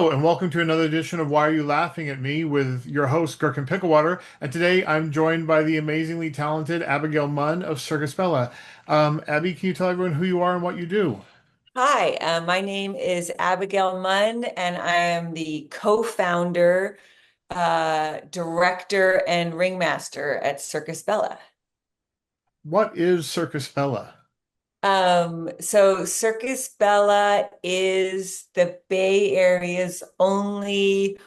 Hello, and welcome to another edition of Why Are You Laughing at Me with your host, Gherkin And today I'm joined by the amazingly talented Abigail Munn of Circus Bella. Abby, can you tell everyone who you are and what you do? Hi, my name is Abigail Munn, and I am the co-founder, director, and ringmaster at Circus Bella. What is Circus Bella? So Circus Bella is the Bay Area's only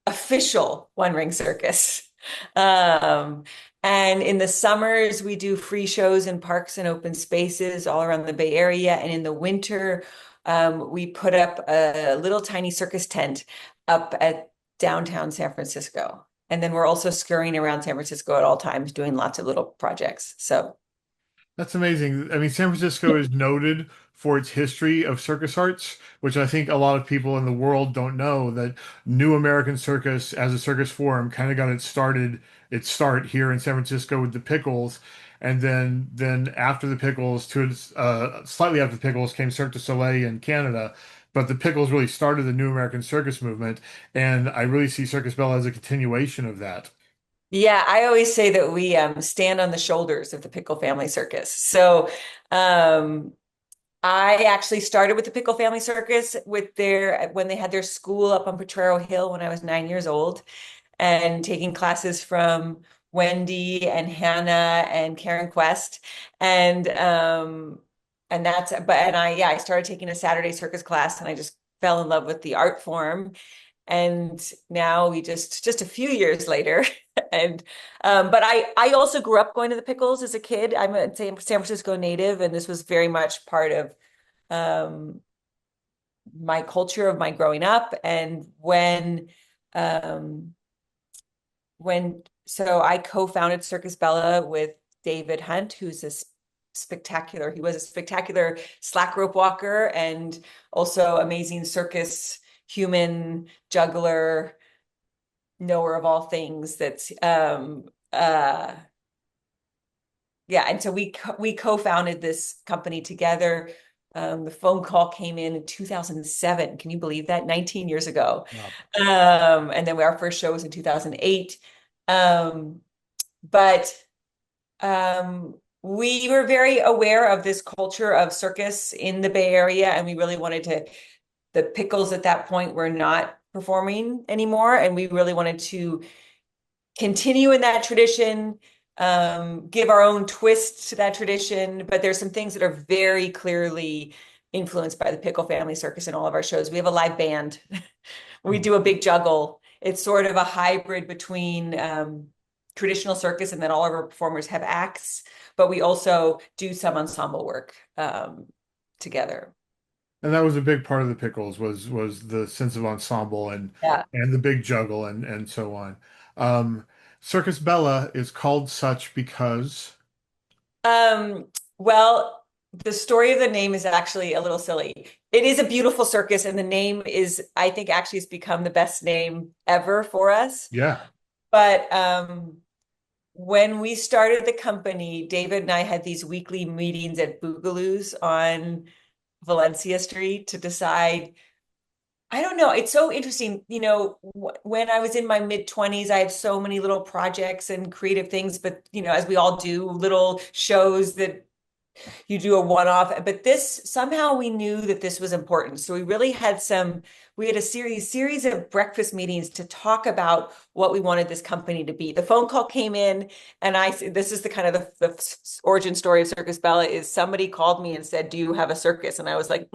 official one ring circus. Um, and in the summers, we do free shows in parks and open spaces all around the Bay Area. And in the winter, we put up a little tiny circus tent up at downtown San Francisco. And then we're also scurrying around San Francisco at all times, doing lots of little projects. So That's amazing. I mean, San Francisco is noted for its history of circus arts, which I think a lot of people in the world don't know that New American Circus as a circus form kind of got its start here in San Francisco with the Pickles. And then after the Pickles slightly after the Pickles came Cirque du Soleil in Canada. But the Pickles really started the New American Circus movement, and I really see Circus Bella as a continuation of that. yeah, I always say that we stand on the shoulders of the Pickle Family Circus. So um, I actually started with the Pickle Family Circus with their when they had their school up on Potrero Hill when I was 9 years old, and taking classes from Wendy and Hannah and Karen Quest, and I started taking a Saturday circus class, and I just fell in love with the art form. And now we just a few years later, and but I also grew up going to the Pickles as a kid. I'm a San Francisco native, and this was very much part of um, my culture of my growing up. And um, so I co-founded Circus Bella with David Hunt, who's he was a spectacular slack rope walker and also amazing circus human juggler, knower of all things. That's yeah, and so we co-founded this company together. The phone call came in 2007. Can you believe that? 19 years ago. Wow. And then our first show was in 2008. Um, but we were very aware of this culture of circus in the Bay Area, and we really wanted to. The Pickles at that point were not performing anymore, and we really wanted to continue in that tradition, give our own twist to that tradition. But there's some things that are very clearly influenced by the Pickle Family Circus in all of our shows. We have a live band. We do a big juggle. It's sort of a hybrid between traditional circus, and then all of our performers have acts, but we also do some ensemble work together. And that was a big part of the Pickles was the sense of ensemble Yeah. and the big juggle and so on. Um, Circus Bella is called such because Well, the story of the name is actually a little silly. It is a beautiful circus, and the name is, I think, actually has become the best name ever for us. yeah. But when we started the company, David and I had these weekly meetings at Boogaloo's on Valencia Street to decide. I don't know. It's so interesting. When I was in my mid 20s, I had so many little projects and creative things, but as we all do, little shows that you do a one-off. But this somehow we knew that this was important. So we had a series of breakfast meetings to talk about what we wanted this company to be. The phone call came in, and this is the kind of the origin story of Circus Bella is somebody called me and said, "Do you have a circus?" And I was like,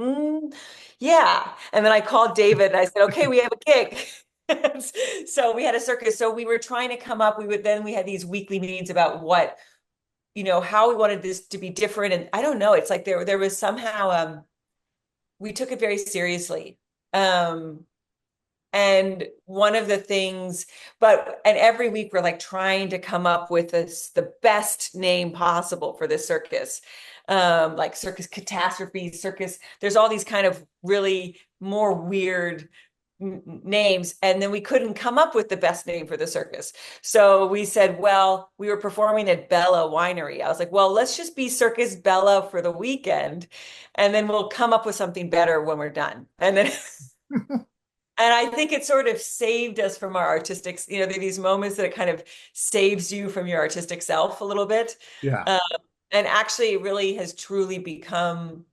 yeah. And then I called David and I said, "Okay, we have a gig." So we had a circus. So we were trying to come up, we had these weekly meetings about how we wanted this to be different. And I don't know, it's like there was somehow we took it very seriously. Um and one of the things, and every week we're like trying to come up with the best name possible for this circus. Like Circus Catastrophe, Circus, there's all these kind of really more weird names, and then we couldn't come up with the best name for the circus. So we said, well, we were performing at Bella Winery. I was like, well, let's just be Circus Bella for the weekend, and then we'll come up with something better when we're done. And then And I think it sort of saved us from our artistic, there are these moments that it kind of saves you from your artistic self a little bit. Yeah. Um, and actually, it really has truly become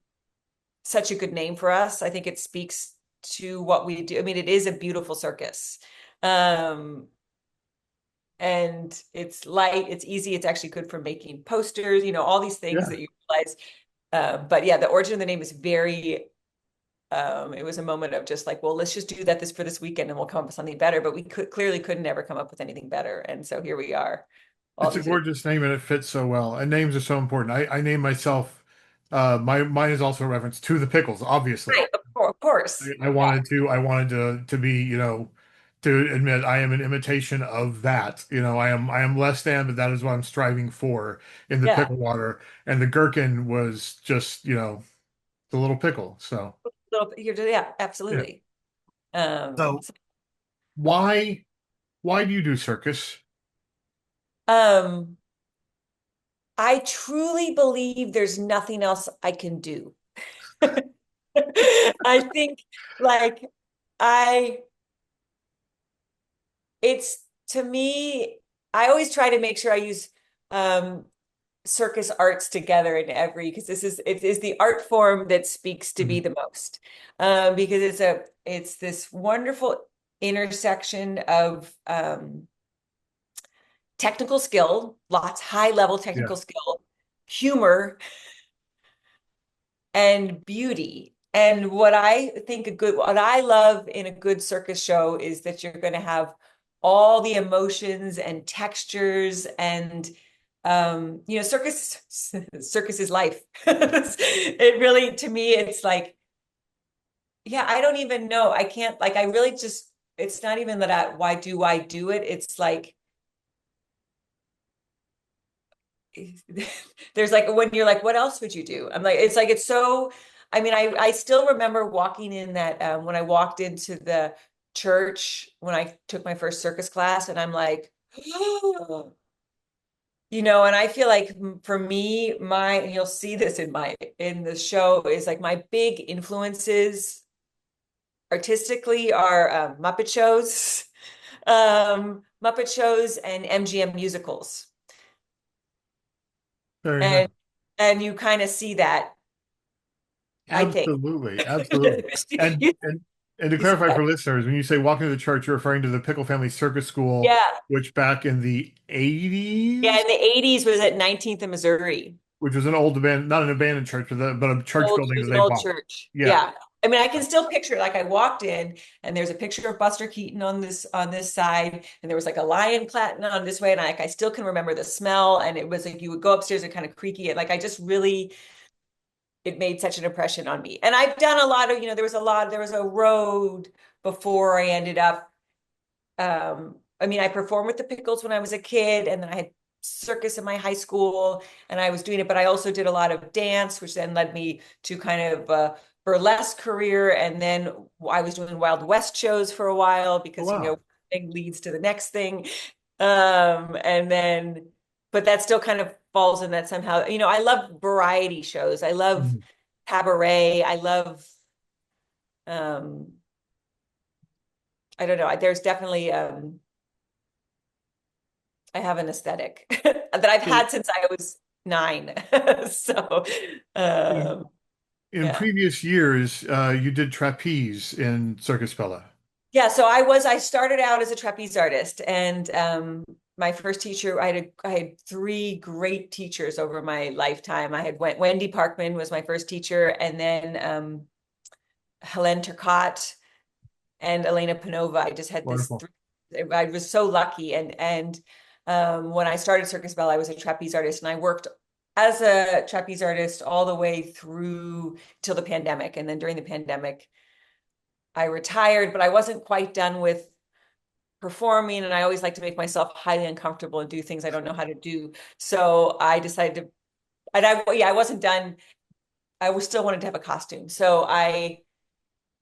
such a good name for us. I think it speaks to what we do. I mean, it is a beautiful circus. Um, and it's light, it's easy, it's actually good for making posters, all these things Yeah. that you realize. But yeah, the origin of the name is very, it was a moment of just like, well, let's just do that for this weekend and we'll come up with something better. But we couldn't ever come up with anything better. And so here we are all It's a these years. gorgeous name and it fits so well. And names are so important. I name myself mine is also a reference to the pickles, obviously. Right, of course. I wanted to be, to admit I am an imitation of that. I am less than, but that is what I'm striving for in the Yeah. pickle water. And the gherkin was just, the little pickle. So Yeah, yeah. absolutely. So So, why why do you do circus? um, I truly believe there's nothing else I can do. I think like I it's to me, I always try to make sure I use um circus arts together in every because it is the art form that speaks to me Mhm. the most. Because it's this wonderful intersection of technical skill, lots high level Yeah, technical skill, humor, and beauty. And what I love in a good circus show is that you're going to have all the emotions and textures and circus is life. It really, to me, it's like, yeah, I don't even know. I can't like I really just it's not even that why do I do it? It's like there's like when you're like, what else would you do? I'm like, it's so, I mean, I still remember walking in that when I walked into the church when I took my first circus class, and I'm like, and I feel like for me, and you'll see this in the show, is like my big influences artistically are Muppet shows and MGM musicals. very nice. And you kind of see that, I think. Absolutely, absolutely. And You, and and to you see clarify that. for listeners, when you say walk into the church, you're referring to the Pickle Family Circus School, Yeah. which back in the Yeah, 80s, in the 80s was at 19th and Missouri. which was an old abandoned, not an abandoned church, but a church It building that was an they old bought. church. Yeah. Yeah. I mean, I can still picture it. Like I walked in and there's a picture of Buster Keaton on this side, and there was like a lion clatting on this way. And I still can remember the smell. And it was like you would go upstairs and kind of creaky. And like I just really, it made such an impression on me. And I've done a lot of, there was a road before I ended up I mean, I performed with the Pickles when I was a kid, and then I had circus in my high school, and I was doing it, but I also did a lot of dance, which then led me to kind of a burlesque career. And then I was doing Wild West shows for a while Oh, because, wow. thing leads to the next thing. And then, but that still kind of falls in that somehow. I love variety shows. I love Mhm. cabaret. I love, um, I don't know. There's definitely, I have an aesthetic that I've So had since I was 9. So, in, um, in yeah. previous years, you did trapeze in Circus Bella. Yeah, so I started out as a trapeze artist, and my first teacher, I had 3 great teachers over my lifetime. I had Wendy Parkman was my first teacher, and then Helene Turcotte and Elena Panova. I just had this Wonderful. three, I was so lucky. And when I started Circus Bell, I was a trapeze artist, and I worked as a trapeze artist all the way through till the pandemic. And then during the pandemic, I retired, but I wasn't quite done with performing. And I always like to make myself highly uncomfortable and do things I don't know how to do. So I decided to, yeah, I wasn't done. I was still wanted to have a costume. So I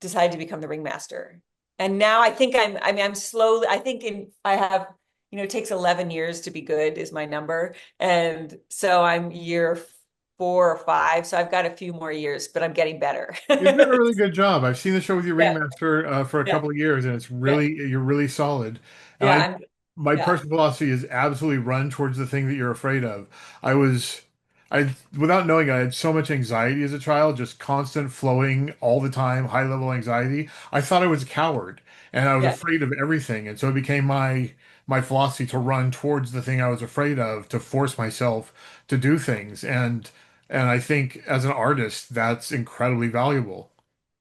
decided to become the ringmaster. And now I mean, I'm slowly, I think I have, it takes 11 years to be good is my number. And so I'm year 4 or 5, so I've got a few more years, but I'm getting better. You're doing a really good job. I've seen the show with your Yeah, ringmaster for a yeah, couple of years, and it's yeah, really you're really solid. And yeah. my Yeah, personal philosophy is absolutely run towards the thing that you're afraid of. I was, I without knowing it, I had so much anxiety as a child, just constant flowing all the time, high level anxiety. I thought I was a coward, and I was yeah, afraid of everything, and so it became my philosophy to run towards the thing I was afraid of, to force myself to do things, and I think as an artist, that's incredibly valuable.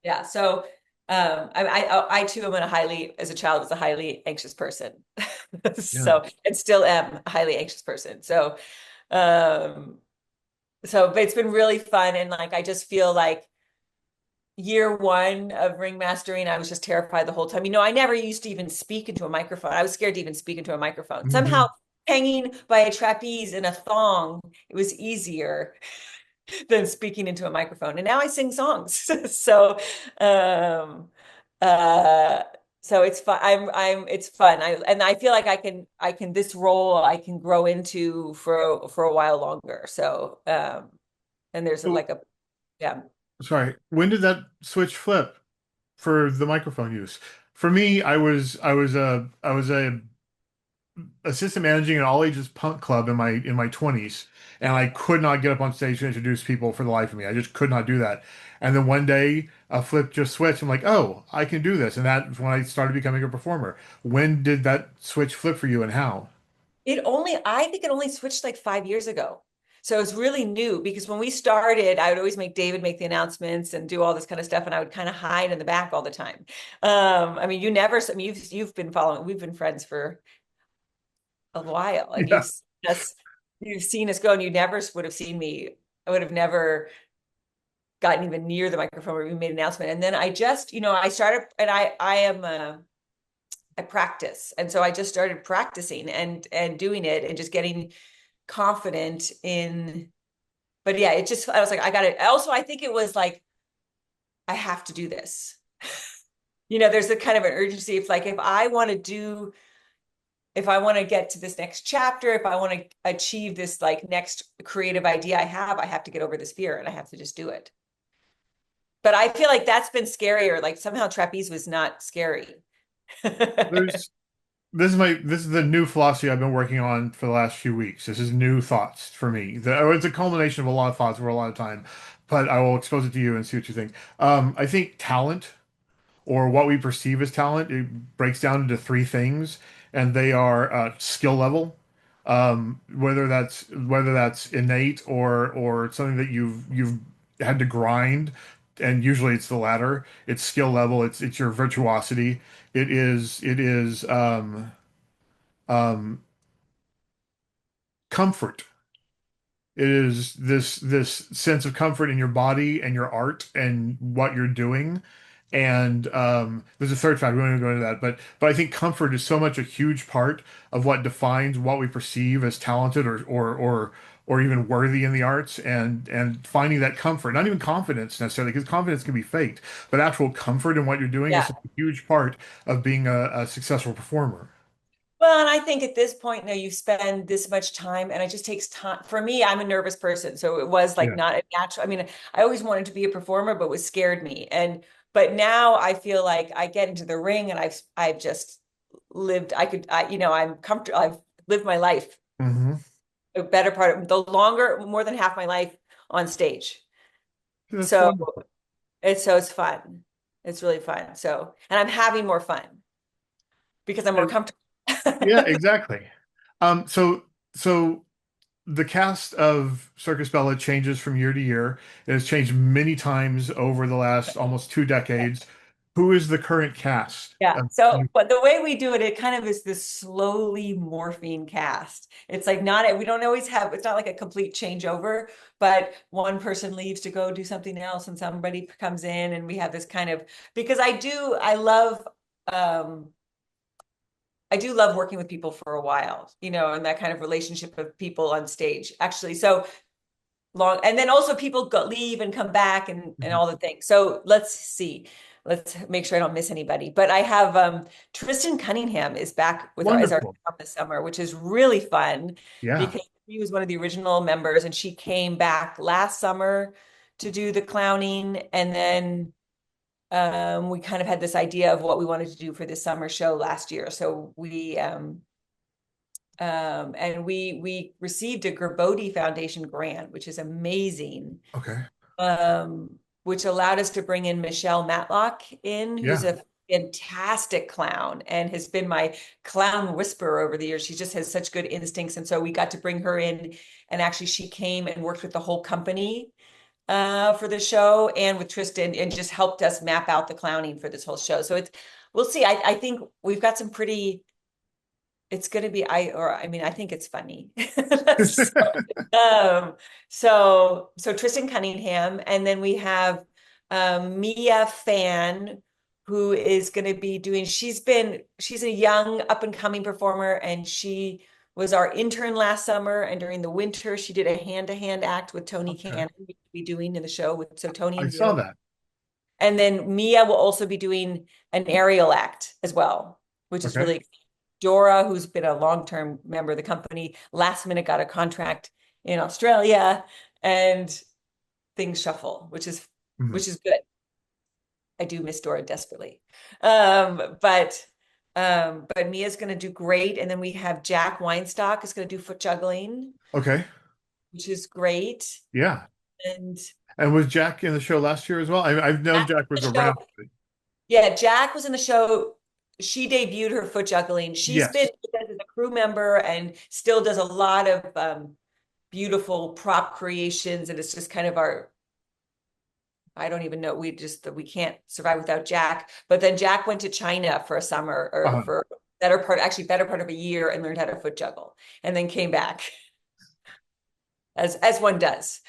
yeah. So, I too am as a child, was a highly anxious person. Yeah. So, and still am a highly anxious person. Um, but it's been really fun, and like I just feel like year one of ring mastering, I was just terrified the whole time. I never used to even speak into a microphone. I was scared to even speak into a microphone. Somehow, Hmm. hanging by a trapeze in a thong, it was easier than speaking into a microphone. And now I sing songs. So, um, uh, so it's fun. It's fun. And I feel like this role I can grow into for a while longer. So, and there's So, like a, yeah. sorry, when did that switch flip for the microphone use? For me, I was a assistant managing an all ages punk club in my 20s, and I could not get up on stage to introduce people for the life of me. I just could not do that. And then one day a flip just switched. I'm like, oh, I can do this. And that's when I started becoming a performer. When did that switch flip for you and how? I think it only switched like 5 years ago. So it's really new because when we started, I would always make David make the announcements and do all this kind of stuff, and I would kind of hide in the back all the time. I mean, you've been following, we've been friends for a while, and Yeah. you've seen us go, and you never would have seen me. I would have never gotten even near the microphone where we made an announcement. And then I started, and I practice. And so I just started practicing and doing it and just getting confident in, but yeah, I was like, I got it. Also, I think it was like, I have to do this. There's a kind of an urgency. If like, if I want to get to this next chapter, if I want to achieve this like next creative idea I have to get over this fear and I have to just do it. But I feel like that's been scarier. Like somehow trapeze was not scary. There's this is the new philosophy I've been working on for the last few weeks. This is new thoughts for me. It's a culmination of a lot of thoughts over a lot of time, but I will expose it to you and see what you think. I think talent, or what we perceive as talent, it breaks down into three things, and they are skill level, whether that's innate or something that you've had to grind, and usually it's the latter. It's skill level. It's your virtuosity. It is um, comfort. It is this sense of comfort in your body and your art and what you're doing. And there's a third factor. We won't even go into that, but I think comfort is so much a huge part of what defines what we perceive as talented or even worthy in the arts. And finding that comfort, not even confidence necessarily, because confidence can be faked, but actual comfort in what you're doing is Yeah. such a huge part of being a successful performer. Well, and I think at this point now you spend this much time, and it just takes time. For me, I'm a nervous person, so it was like Yeah. not a natural. I mean, I always wanted to be a performer, but was scared me. But now I feel like I get into the ring, and I've just lived. I'm comfortable. I've lived my life, Hmm. a better part of the longer, more than half my life on stage. That's So wonderful. it's fun. It's really fun. So, and I'm having more fun because I'm more comfortable. Yeah, exactly. So so the cast of Circus Bella changes from year to year. It has changed many times over the last almost 2 decades. Who is the current cast? Yeah. So, but the way we do it, it kind of is this slowly morphing cast. It's like we don't always have, it's not like a complete changeover, but one person leaves to go do something else and somebody comes in and we have this kind of, because um, I do love working with people for a while, and that kind of relationship of people on stage, actually. So, long, and then also people leave and come back and Mhm. all the things. So let's see, let's make sure I don't miss anybody. But I have Tristan Cunningham is back with our as our Wonderful. this summer, which is really fun Yeah. She was one of the original members, and she came back last summer to do the clowning. And then we kind of had this idea of what we wanted to do for this summer show last year. So we received a Gerbode Foundation grant, which is amazing, Okay. which allowed us to bring in Michelle Matlock in, who's Yeah. a fantastic clown and has been my clown whisperer over the years. She just has such good instincts. And so we got to bring her in, and actually she came and worked with the whole company for the show and with Tristan, and just helped us map out the clowning for this whole show. So we'll see. I think we've got some pretty, it's going to be, I mean, I think it's funny. Um, so Tristan Cunningham, and then we have Mia Fan, who is going to be doing, she's a young up and coming performer, and she was our intern last summer. And during the winter, she did a hand-to-hand act with Tony Okay. Cannon, we'll be doing in the show with, so Tony I and saw Mia. that. And then Mia will also be doing an aerial act as well, which is Okay. really exciting. Dora, who's been a long-term member of the company, last minute got a contract in Australia, and things shuffle, Mhm. which is good. I do miss Dora desperately. But Mia's gonna do great. And then we have Jack Weinstock is gonna do foot juggling, Okay. which is great. Yeah. And And was Jack in the show last year as well? I've known Jack Jack was was in the around. show. Yeah, Jack was in the show. She debuted her foot juggling. She's been Yes. with us as a crew member and still does a lot of beautiful prop creations. And it's just kind of our, I don't even know, we can't survive without Jack. But then Jack went to China for a summer, or Uh, for better part of a year, and learned how to foot juggle, and then came back as one does.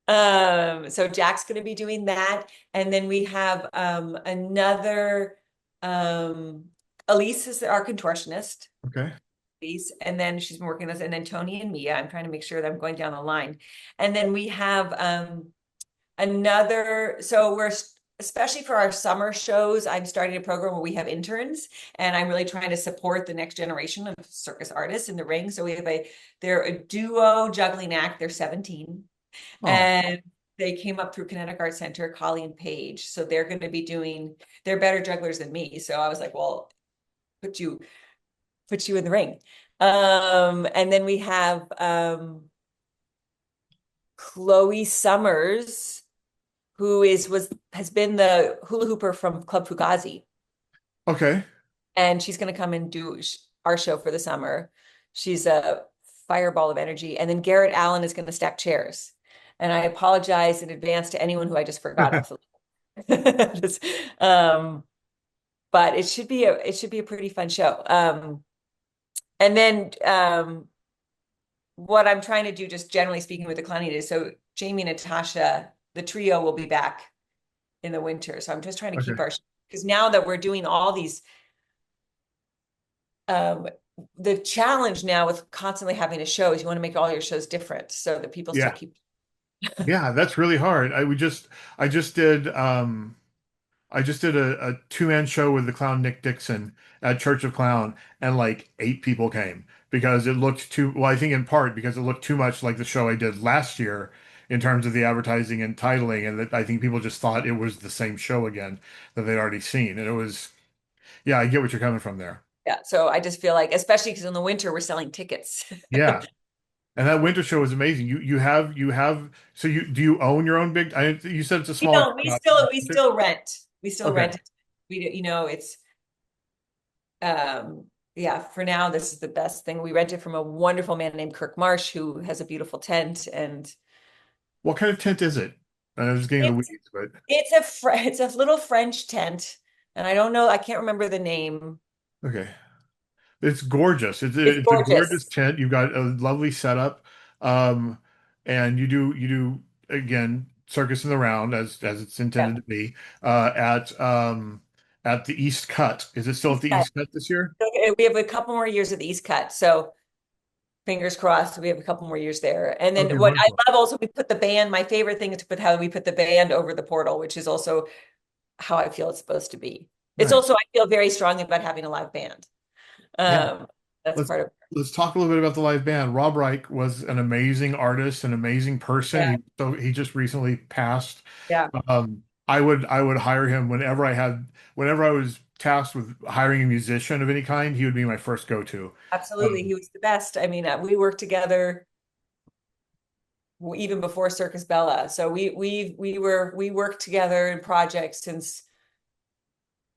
So Jack's going to be doing that. And then we have another, um, Elise is our contortionist. okay. Elise, and then she's been working with us, and then Tony and Mia. I'm trying to make sure that I'm going down the line. And then we have another, so we're, especially for our summer shows, I'm starting a program where we have interns, and I'm really trying to support the next generation of circus artists in the ring. So they're a duo juggling act. They're 17. Oh, And they came up through Kinetic Art Center, Collie and Page. So they're going to be they're better jugglers than me. So I was like, well, put you in the ring. And then we have Chloe Summers, who has been the hula hooper from Club Fugazi. okay. And she's going to come and do our show for the summer. She's a fireball of energy. And then Garrett Allen is going to stack chairs. And I apologize in advance to anyone who I just forgot off the list. But it should be a pretty fun show. And then what I'm trying to do, just generally speaking with the clowning, is so Jamie and Natasha, the trio, will be back in the winter. So I'm just trying to Okay. keep because now that we're doing all these, um, the challenge now with constantly having a show is you want to make all your shows different so that people still Yeah. keep. Yeah, that's really hard. I just did a two-man show with the clown Nick Dixon at Church of Clown, and like 8 people came because it looked too, well, I think in part because it looked too much like the show I did last year in terms of the advertising and titling, and that I think people just thought it was the same show again that they'd already seen. And it was, yeah, I get what you're coming from there. Yeah, so I just feel like, especially because in the winter we're selling tickets. Yeah. And that winter show was amazing. You have so you own your own big, you said it's a We smaller don't, we shop. still we still rent. We still Okay. rent it. It's um yeah, for now this is the best thing. We rent it from a wonderful man named Kirk Marsh, who has a beautiful tent. And What kind of tent is it? I was getting the it's weeds, but it's a little French tent, and I don't know, I can't remember the name. okay. It's gorgeous. It's It's a gorgeous gorgeous. tent. You've got a lovely setup. Um, and you do again circus in the round as it's Yeah. intended to be at the East Cut. Is it still at East the Cut. East Cut this year? Okay, we have a couple more years at the East Cut, so fingers crossed we have a couple more years there. And Okay, then what I wonderful. love also, we put the band, my favorite thing is to put how we put the band over the portal, which is also how I feel it's supposed to be. It's Nice. also, I feel very strongly about having a live band. Yeah. Um, That's let's part of, let's talk a little bit about the live band. Rob Reich was an amazing artist, an amazing person. yeah, He just recently passed. yeah, I would hire him whenever I was tasked with hiring a musician of any kind, he would be my first go-to. absolutely. Um, He was the best. I mean, we worked together even before Circus Bella. So we worked together in projects since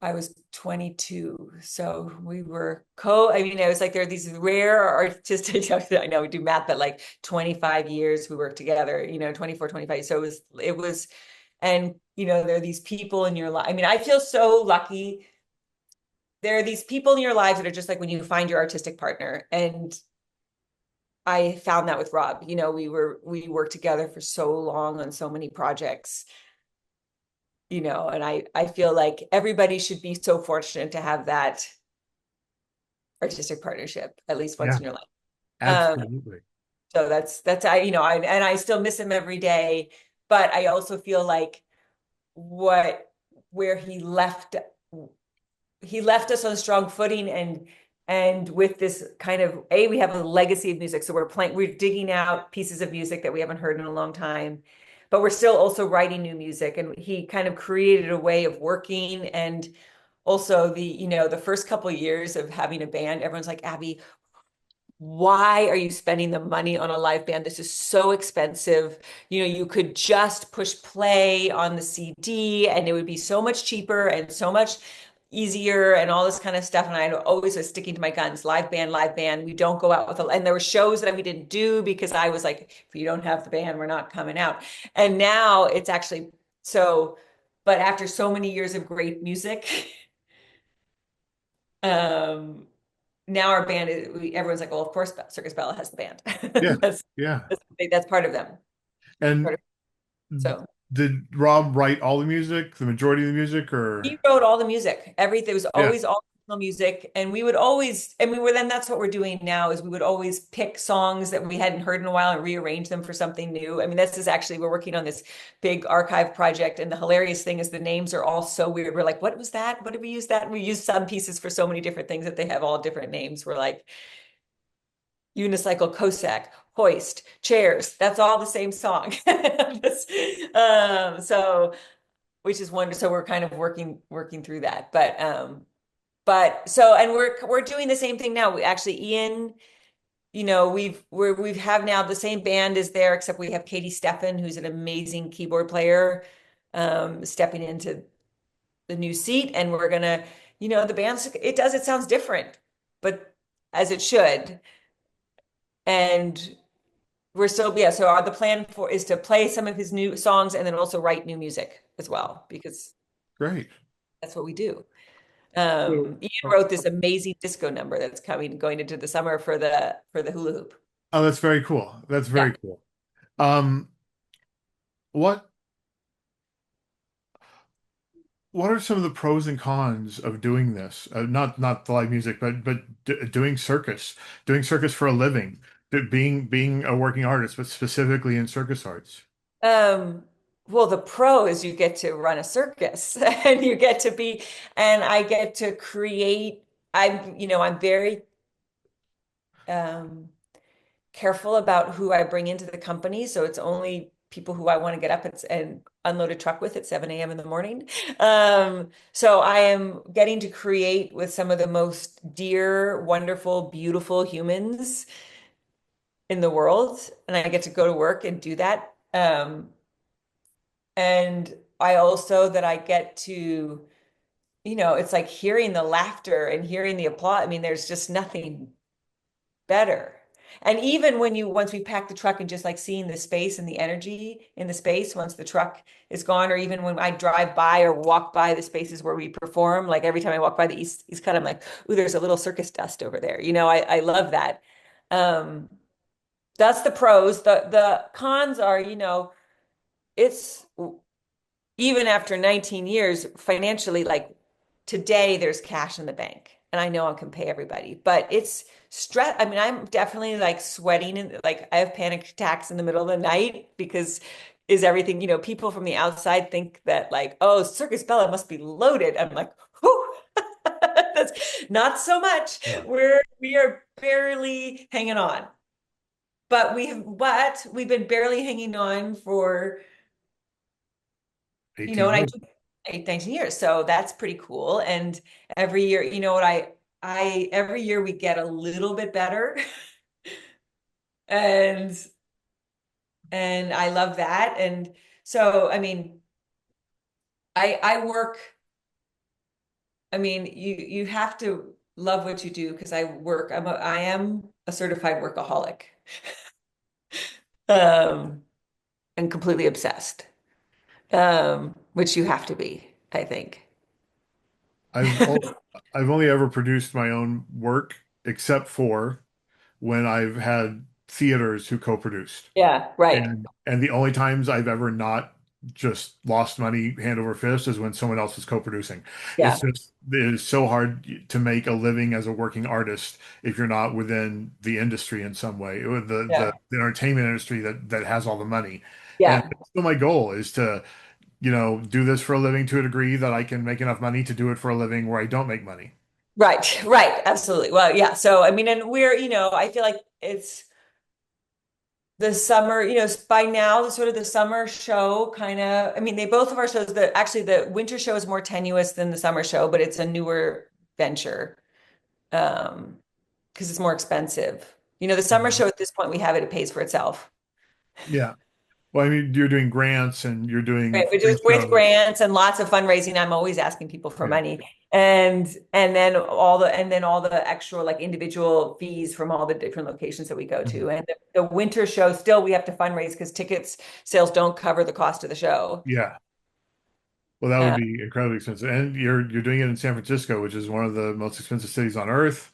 I was 22. So we were I mean, it was like there are these rare artistic, I know we do math, but like 25 years we worked together, 24, 25. So and there are these people in your life. I mean, I feel so lucky. There are these people in your lives that are just like when you find your artistic partner. And I found that with Rob. We worked together for so long on so many projects, and I feel like everybody should be so fortunate to have that artistic partnership at least once yeah, in your life. Um, absolutely. so that's and I still miss him every day, but I also feel like what where he left us on strong footing, and with this kind of we have a legacy of music, so we're digging out pieces of music that we haven't heard in a long time, but we're still also writing new music, and he kind of created a way of working. And also the first couple of years of having a band, everyone's like, Abby, why are you spending the money on a live band? This is so expensive. You could just push play on the CD and it would be so much cheaper and so much easier and all this kind of stuff. And I always was sticking to my guns, live band, live band. We don't go out and there were shows that we didn't do because I was like, if you don't have the band, we're not coming out. And now it's actually so, but after so many years of great music, um, now our band is everyone's like, well, of course Circus Bella has the band. Yeah, that's, yeah. that's part of them. Part And of, so did Rob write all the music, the majority of the music, he or wrote all the music. Everything, it was yeah, always all original music. And we would always, and we were then that's what we're doing now is we would always pick songs that we hadn't heard in a while and rearrange them for something new. I mean, this is actually, we're working on this big archive project. And the hilarious thing is the names are all so weird. We're like, what was that? What did we use that? And we use some pieces for so many different things that they have all different names. We're like, unicycle, Cossack, hoist, chairs. That's all the same song. So which is wonderful. So we're kind of working through that. But so and we're doing the same thing now. We actually Ian, we have now the same band is there, except we have Katie Steffen, who's an amazing keyboard player, stepping into the new seat. And we're gonna, the band's it sounds different, but as it should. And we're still, yeah. So the plan is to play some of his new songs and then also write new music as well, because great. that's what we do. So, Ian wrote this amazing disco number that's going into the summer for the hula hoop. oh, that's very cool. That's Yeah. very cool. Um, what what are some of the pros and cons of doing this? Not the live music, but doing circus for a living, being a working artist, but specifically in circus arts. Um, well, the pro is you get to run a circus and you get to be, and I get to create. I'm very um careful about who I bring into the company. So it's only people who I want to get up and unload a truck with at 7 a.m. in the morning. So I am getting to create with some of the most dear, wonderful, beautiful humans in the world. And I get to go to work and do that. And I also that I get to, it's like hearing the laughter and hearing the applause. I mean, there's just nothing better. And even once we pack the truck and just like seeing the space and the energy in the space once the truck is gone, or even when I drive by or walk by the spaces where we perform, like every time I walk by the East Cut, I'm like, ooh, there's a little circus dust over there. I love that. Um, that's the pros. The cons are, it's even after 19 years financially, like today there's cash in the bank and I know I can pay everybody, but it's stress. I mean, I'm definitely like sweating and like I have panic attacks in the middle of the night because is everything, people from the outside think that like, oh, Circus Bella must be loaded. I'm like, whew, Not so much. Yeah. We are barely hanging on. But we've been barely hanging on for, 18 and I years. do 19 years. So that's pretty cool. And every year, you know what every year we get a little bit better. And I love that. And so, I mean, I work, I mean, you have to love what you do because I am a certified workaholic. Um, and completely obsessed. Which you have to be, I think. I've o- I've only ever produced my own work except for when I've had theaters who co-produced. Yeah, right. And the only times I've ever not just lost money hand over fist is when someone else is co-producing. Yeah, It is so hard to make a living as a working artist if you're not within the industry in some way, or yeah, the entertainment industry that has all the money. And yeah. so my goal is to, do this for a living to a degree that I can make enough money to do it for a living where I don't make money. Right, right. Absolutely. Well, yeah. So, I mean, and I feel like it's the summer, by now, the sort of the summer show kind of, I mean, they both of our shows, actually the winter show is more tenuous than the summer show, but it's a newer venture. Because it's more expensive. The summer Mhm. show at this point we have it, it pays for itself. Yeah. Well, I mean, you're doing grants and you're doing Right, we free just with shows. grants and lots of fundraising. I'm always asking people for Yeah. money, and then all the extra like individual fees from all the different locations that we go Mhm. to. And the winter show still we have to fundraise because tickets sales don't cover the cost of the show. Yeah. Well, that would Uh, be incredibly expensive. And you're doing it in San Francisco, which is one of the most expensive cities on earth.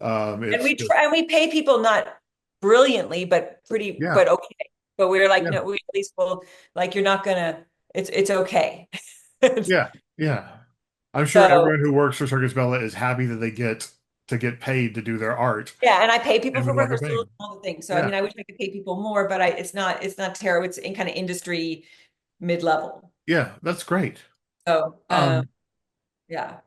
and It's we just try and we pay people not brilliantly, but yeah, but okay. But we're like, yeah, no, we at least will like you're not gonna. It's okay. yeah, yeah. I'm sure So everyone who works for Circus Bella is happy that they get to get paid to do their art yeah, and I pay people and for with what they're rehearsals paying. and all the things. So I Yeah, mean, I wish I could pay people more, but it's not terrible. It's in kind of industry mid-level. yeah, that's great. So Um, yeah.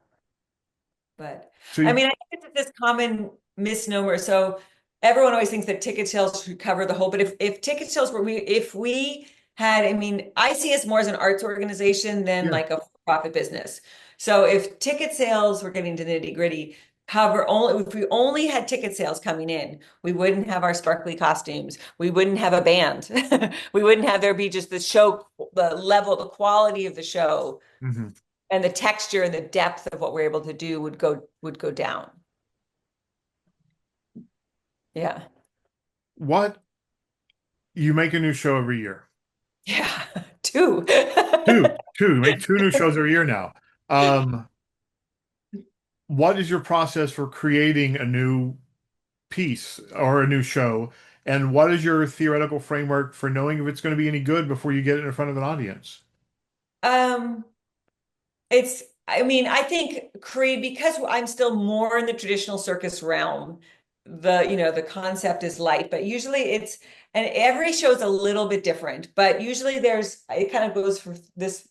But so I you, mean, I think it's this common misnomer. So everyone always thinks that ticket sales should cover the whole, but if ticket sales were if we had, I mean, I see us more as an arts organization than yeah, like a for-profit business. So if ticket sales, we're getting to nitty-gritty, cover only if we only had ticket sales coming in, we wouldn't have our sparkly costumes. We wouldn't have a band. We wouldn't have there be just the show, the level, the quality of the show mhm. and the texture and the depth of what we're able to do would go down. Yeah. What you make a new show every year. Yeah. Two. You make two new shows every year now. Um, what is your process for creating a new piece or a new show? And what is your theoretical framework for knowing if it's going to be any good before you get it in front of an audience? Um, I mean, I think create because I'm still more in the traditional circus realm, the concept is light, but usually and every show is a little bit different, but usually it kind of goes for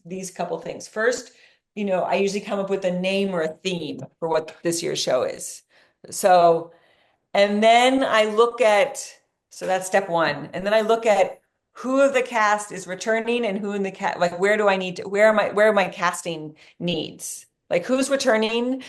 these couple things. First, I usually come up with a name or a theme for what this year's show is. So, and then so that's step one. And then I look at who of the cast is returning and who in the cast, like where are my casting needs? Like who's returning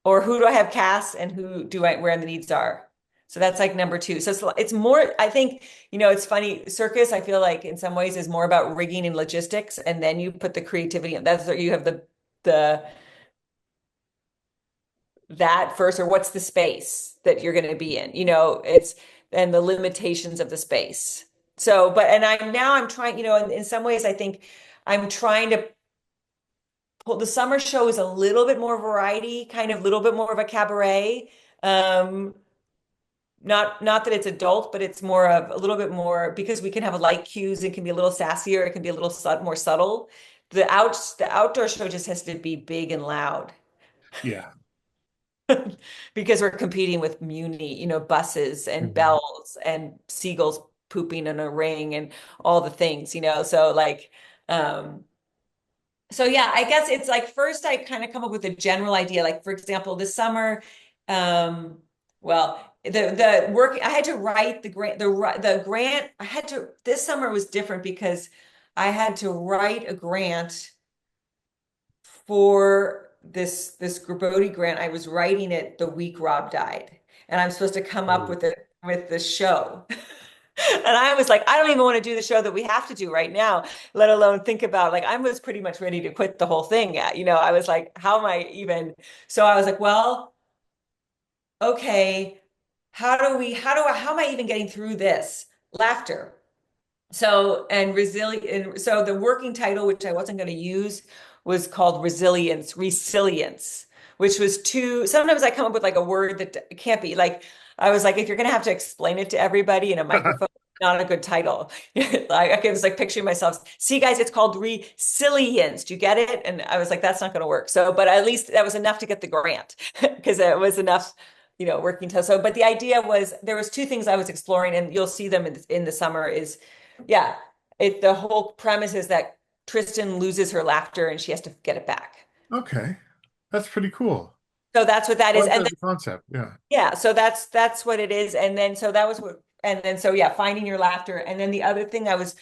or who do I have cast and where the needs are? So that's like number two. So it's more, I think, it's funny. Circus, I feel like in some ways is more about rigging and logistics. And then you put the creativity in. That's where you have the that first, or what's the space that you're going to be in, it's and the limitations of the space. So and I'm trying, in some ways I think I'm trying to pull. The summer show is a little bit more variety, kind of a little bit more of a cabaret. um not that it's adult, but it's more of a little bit more because we can have a light cues. It can be a little sassier, it can be a little more subtle. The outdoor show just has to be big and loud. Yeah. Because we're competing with Muni, buses and Mhm. bells and seagulls pooping in a ring and all the things. So like, um, So yeah, I guess it's like first I kind of come up with a general idea. Like for example, this summer, well, the work I had to write the grant. I had to this summer was different because I had to write a grant for this Grabodi grant. I was writing it the week Rob died, and I'm supposed to come up Oh. with it with the show. And I was like, I don't even want to do the show that we have to do right now, let alone think about like I was pretty much ready to quit the whole thing. I was like, how am I even? So I was like, well, okay, how am I even getting through this? Laughter. So and resilient and so the working title, which I wasn't going to use, was called resilience, which was too sometimes I come up with like a word that can't be like I was like, if you're gonna have to explain it to everybody in a microphone, not a good title. Like I was like picturing myself, see guys, it's called resilience. Do you get it? And I was like, that's not gonna work. So, but at least that was enough to get the grant because it was enough, working title. So, but the idea was there was two things I was exploring, and you'll see them in the summer is yeah, the whole premise is that Tristan loses her laughter and she has to get it back. Okay. That's pretty cool. So that's what that I is. like And that then, as a concept. Yeah. yeah, so that's what it is. And then so that was what and then so yeah, finding your laughter. And then the other thing I was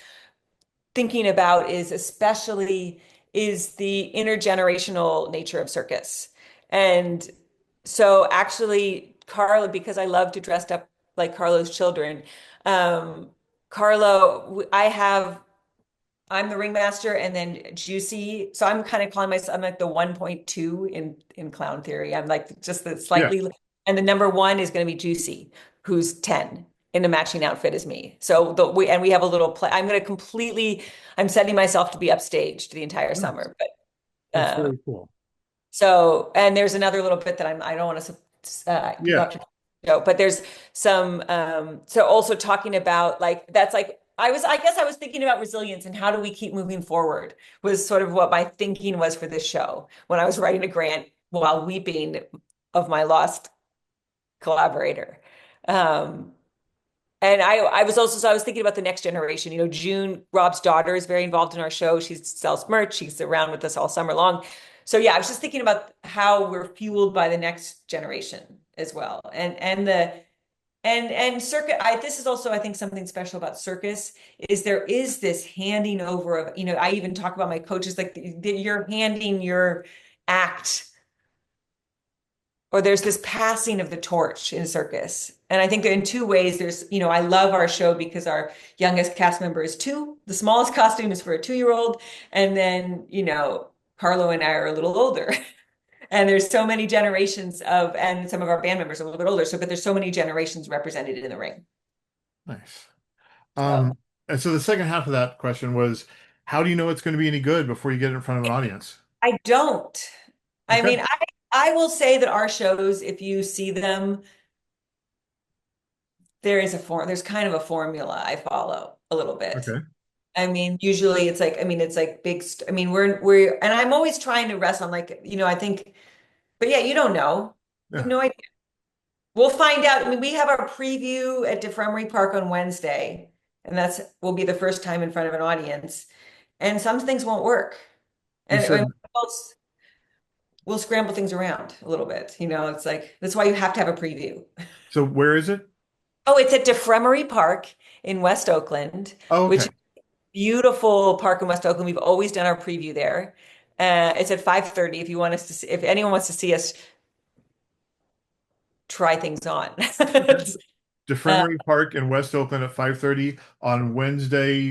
thinking about is especially is the intergenerational nature of circus. And so actually Carla, because I love to dress up like Carlo's children, um, I'm the ringmaster and then Juicy. So I'm kind of calling myself, I'm like the 1.2 in clown theory. I'm like just the Yeah. slightly, and the number one is going to be Juicy, who's 10 in a matching outfit as me. So we have a little play. I'm setting myself to be upstaged the entire Nice. summer. But That's uh, very cool. so, and there's another little bit that I don't want to keep Yeah. up to show, but there's some, so also talking about like, that's like, I guess I was thinking about resilience and how do we keep moving forward was sort of what my thinking was for this show when I was writing a grant while weeping of my lost collaborator. Um, and so I was thinking about the next generation. June, Rob's daughter, is very involved in our show. She sells merch. She's around with us all summer long. So yeah, I was just thinking about how we're fueled by the next generation as well. And circus. This is also, I think, something special about circus is there is this handing over of, I even talk about my coaches like you're handing your act or there's this passing of the torch in circus. And I think that in two ways, I love our show because our youngest cast member is two. The smallest costume is for a 2-year-old. And then, Carlo and I are a little older. And there's so many generations and some of our band members are a little bit older. So, but there's so many generations represented in the ring. Nice. So And so the second half of that question was, how do you know it's going to be any good before you get it in front of an audience? I don't. I Okay. mean, I will say that our shows, if you see them, there's kind of a formula I follow a little bit. Okay. I mean, usually it's like I mean, and I'm always trying to rest on like, I think, but yeah, you don't know. You have Yeah. no idea. We'll find out. I mean, we have our preview at DeFremery Park on Wednesday, and will be the first time in front of an audience. And some things won't work. You And said, we'll scramble things around a little bit. It's like that's why you have to have a preview. so where is it? Oh, it's at DeFremery Park in West Oakland, Oh, which okay. is a beautiful park in West Oakland. We've always done our preview there. It's at 5:30 if you want us to see, if anyone wants to see us try things on. Okay. Uh, DeFremery Park in West Oakland at 5:30 on Wednesday,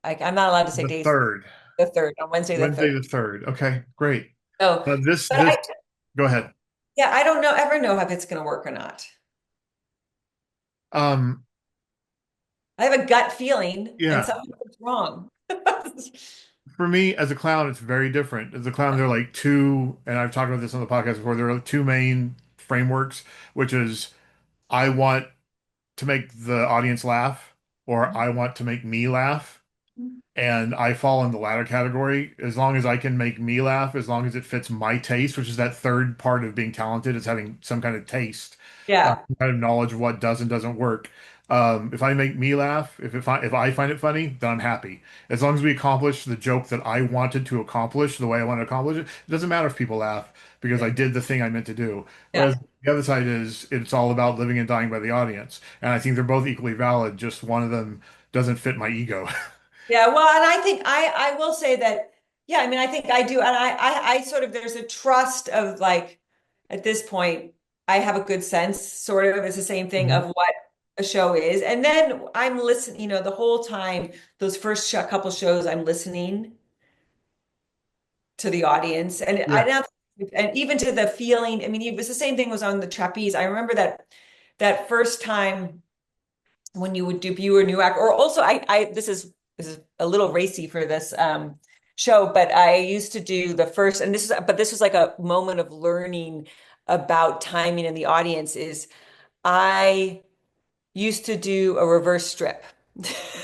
I'm not allowed to say the days, 3rd. the third, on Wednesday the Wednesday third. the 3rd. Okay, great. So, This but this go ahead. yeah, I don't ever know if it's going to work or not. Um, I have a gut feeling and yeah. something's wrong. For me, as a clown, it's very different. As a clown, there are like two, and I've talked about this on the podcast before, there are two main frameworks, which is I want to make the audience laugh, or I want to make me laugh. And I fall in the latter category. As long as I can make me laugh, as long as it fits my taste, which is that third part of being talented, is having some kind of taste, Yeah. some kind of knowledge of what does and doesn't work. If I make me laugh, if I find it funny, then I'm happy. As long as we accomplish the joke that I wanted to accomplish the way I want to accomplish it, it doesn't matter if people laugh because Yeah. I did the thing I meant to do. Yeah. Whereas the other side is it's all about living and dying by the audience. And I think they're both equally valid. Just one of them doesn't fit my ego. Yeah, well, and I think I will say that, yeah, I mean, I think I do, and I sort of there's a trust of like at this point, I have a good sense, sort of, it's the same thing Mhm. of what a show is. And then I'm listening, the whole time, those first couple shows, I'm listening to the audience. And I Yeah. not and even to the feeling, I mean, it was the same thing was on the trapeze. I remember that first time when you would debut a new act, or also I this is a little racy for this show, but I used to do the first, and this was like a moment of learning about timing in the audience, is I used to do a reverse strip.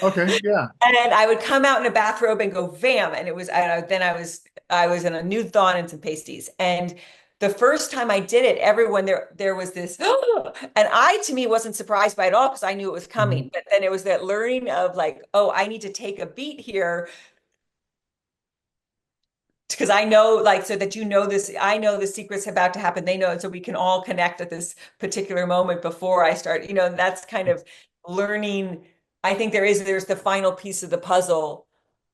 Okay. Yeah. And I would come out in a bathrobe and go vam, and it was then I was in a nude thong and some pasties. And the first time I did it, everyone there was this, and I to me wasn't surprised by it all because I knew it was Mhm. coming. But then it was that learning of like, oh, I need to take a beat here because I know, like, so that this, I know the secret's about to happen. They know it, so we can all connect at this particular moment before I start. That's kind of learning. I think there's the final piece of the puzzle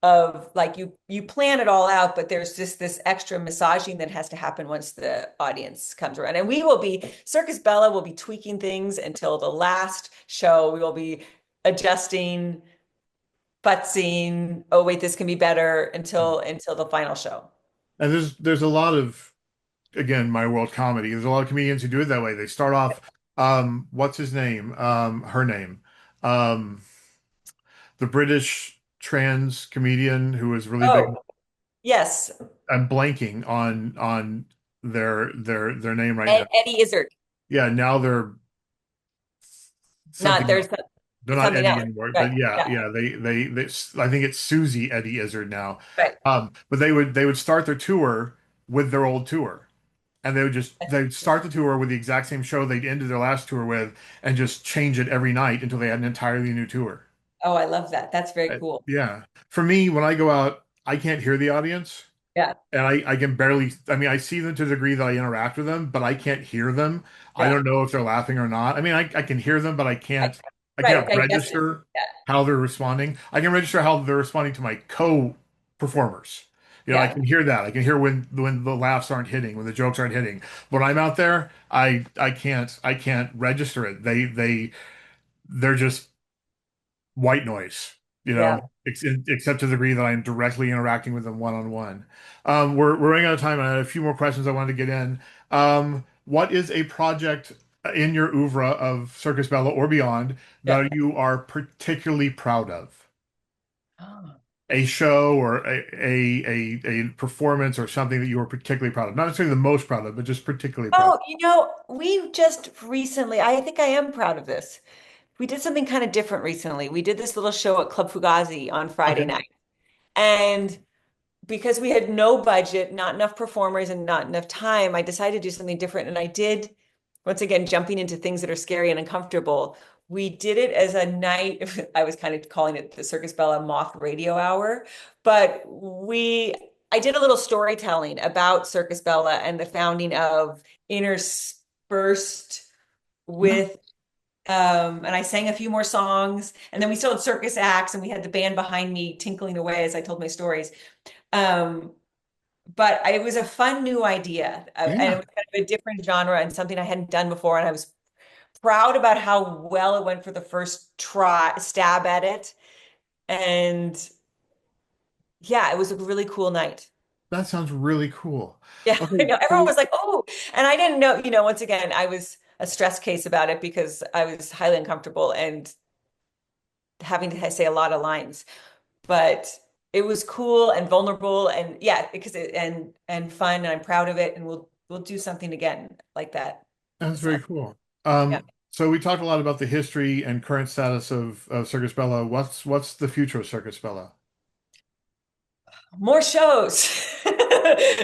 of like you plan it all out, but there's just this extra massaging that has to happen once the audience comes around. And we will be Circus Bella will be tweaking things until the last show. We will be adjusting, futzing. Oh wait, this can be better until the final show. And there's a lot of again, my world comedy. There's a lot of comedians who do it that way. They start off, what's his name? Her name. Um, the British trans comedian who was really big. Oh, yes. I'm blanking on their name right now. Eddie Izzard. Yeah, now they're Not something there's else. They're not something Eddie else. anymore, Right. but yeah, Yeah. yeah, they I think it's Susie Eddie Izzard now. Right. But they would start their tour with their old tour. And they'd start the tour with the exact same show they'd ended their last tour with and just change it every night until they had an entirely new tour. Oh, I love that. That's very cool. Yeah. For me, when I go out, I can't hear the audience Yeah. and I can barely, I mean, I see them to the degree that I interact with them, but I can't hear them. I Yeah. don't know if they're laughing or not. I mean, I can hear them, but Right. I Right. can't I guess it. register Yeah. how they're responding. I can register how they're responding to my co-performers. I Yeah. can hear that. I can hear when the laughs aren't hitting, when the jokes aren't hitting. When I'm out there, I can't register it. They're just white noise, Yeah. except to the degree that I'm directly interacting with them one on one. We're running out of time, and I had a few more questions I wanted to get in. What is a project in your oeuvre of Circus Bella or beyond Yeah. that you are particularly proud of? Oh. A show or a performance or something that you were particularly proud of. Not necessarily the most proud of, but just particularly proud. Oh, we just recently, I think I am proud of this. We did something kind of different recently. We did this little show at Club Fugazi on Friday Okay. night. And because we had no budget, not enough performers, and not enough time, I decided to do something different. And I did, once again, jumping into things that are scary and uncomfortable. We did it as a night. I was kind of calling it the Circus Bella Moth Radio Hour, but I did a little storytelling about Circus Bella and the founding of interspersed No, with and I sang a few more songs, and then we still had circus acts, and we had the band behind me tinkling away as I told my stories. Um, but it was a fun new idea, and it yeah, was kind of a different genre and something I hadn't done before. And I was proud about how well it went for the first try stab at it. And yeah, it was a really cool night. that sounds really cool. Yeah, I Okay, know. Everyone so was like, "Oh," and I didn't know. Once again, I was a stress case about it because I was highly uncomfortable and having to say a lot of lines. But it was cool and vulnerable, and yeah, because and fun, and I'm proud of it, and we'll do something again like that. that's So very cool. yeah, So we talked a lot about the history and current status of Circus Bella. What's the future of Circus Bella? more shows.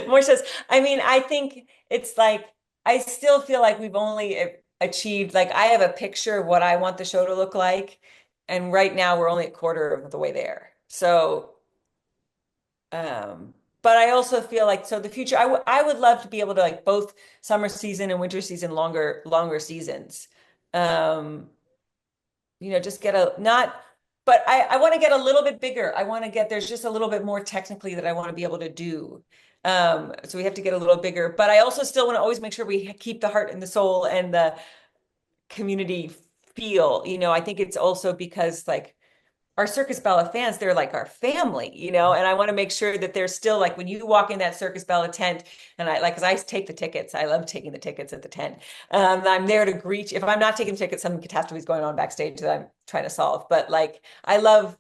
More shows. I mean, I think it's like I still feel like we've only achieved, like I have a picture of what I want the show to look like, and right now we're only a quarter of the way there. So, but I also feel like so the future, I would love to be able to like both summer season and winter season, longer seasons. Um, just get a not, but I want to get a little bit bigger. I want to get there's just a little bit more technically that I want to be able to do. So we have to get a little bigger, but I also still want to always make sure we keep the heart and the soul and the community feel. I think it's also because like our Circus Bella fans, they're like our family, and I want to make sure that they're still like when you walk in that Circus Bella tent, and I like, because I take the tickets, I love taking the tickets at the tent. I'm there to greet. If I'm not taking tickets, some catastrophe is going on backstage that I'm trying to solve. But like, I love,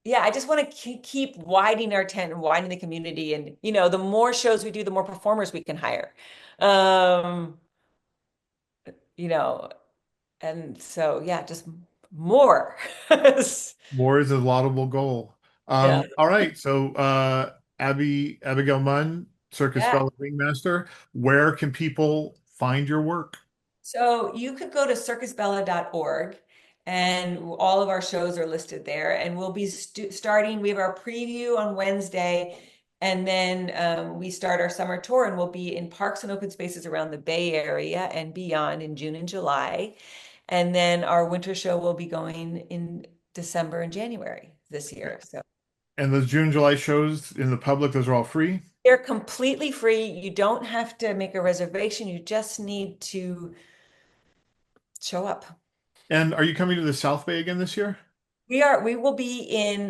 yeah, I just want to keep widening our tent and widening the community. And, the more shows we do, the more performers we can hire. Um, you know, and so, yeah, just more. More is a laudable goal. Yeah. All right. So, Abigail Munn, Circus Yeah. Bella ringmaster, where can people find your work? So you could go to circusbella.org and all of our shows are listed there. And we'll be starting, we have our preview on Wednesday. And then we start our summer tour and we'll be in parks and open spaces around the Bay Area and beyond in June and July. And then our winter show will be going in December and January this year. So And those June, July shows in the public, those are all free. they're completely free. You don't have to make a reservation. You just need to show up. And are you coming to the South Bay again this year? We will be in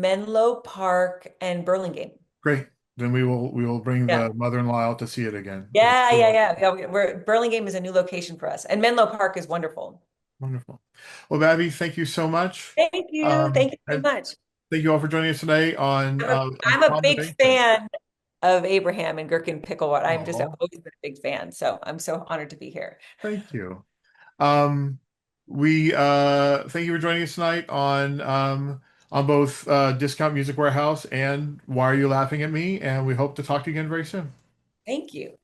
Menlo Park and Burlingame. Great. Then we will bring Yeah. the mother-in-law out to see it again. That's Yeah, yeah, cool. yeah. Yeah, Burlingame is a new location for us. And Menlo Park is wonderful. Wonderful. Well, Babby, thank you so much. Thank you. Thank you so And much. thank you all for joining us today I'm a on the big Bay Show. fan of Abraham and Gherkin Pickleball. I've Oh, always been a big fan. So I'm so honored to be here. thank you. Um, we thank you for joining us tonight on both Discount Music Warehouse and Why Are You Laughing at Me? And we hope to talk to you again very soon. Thank you.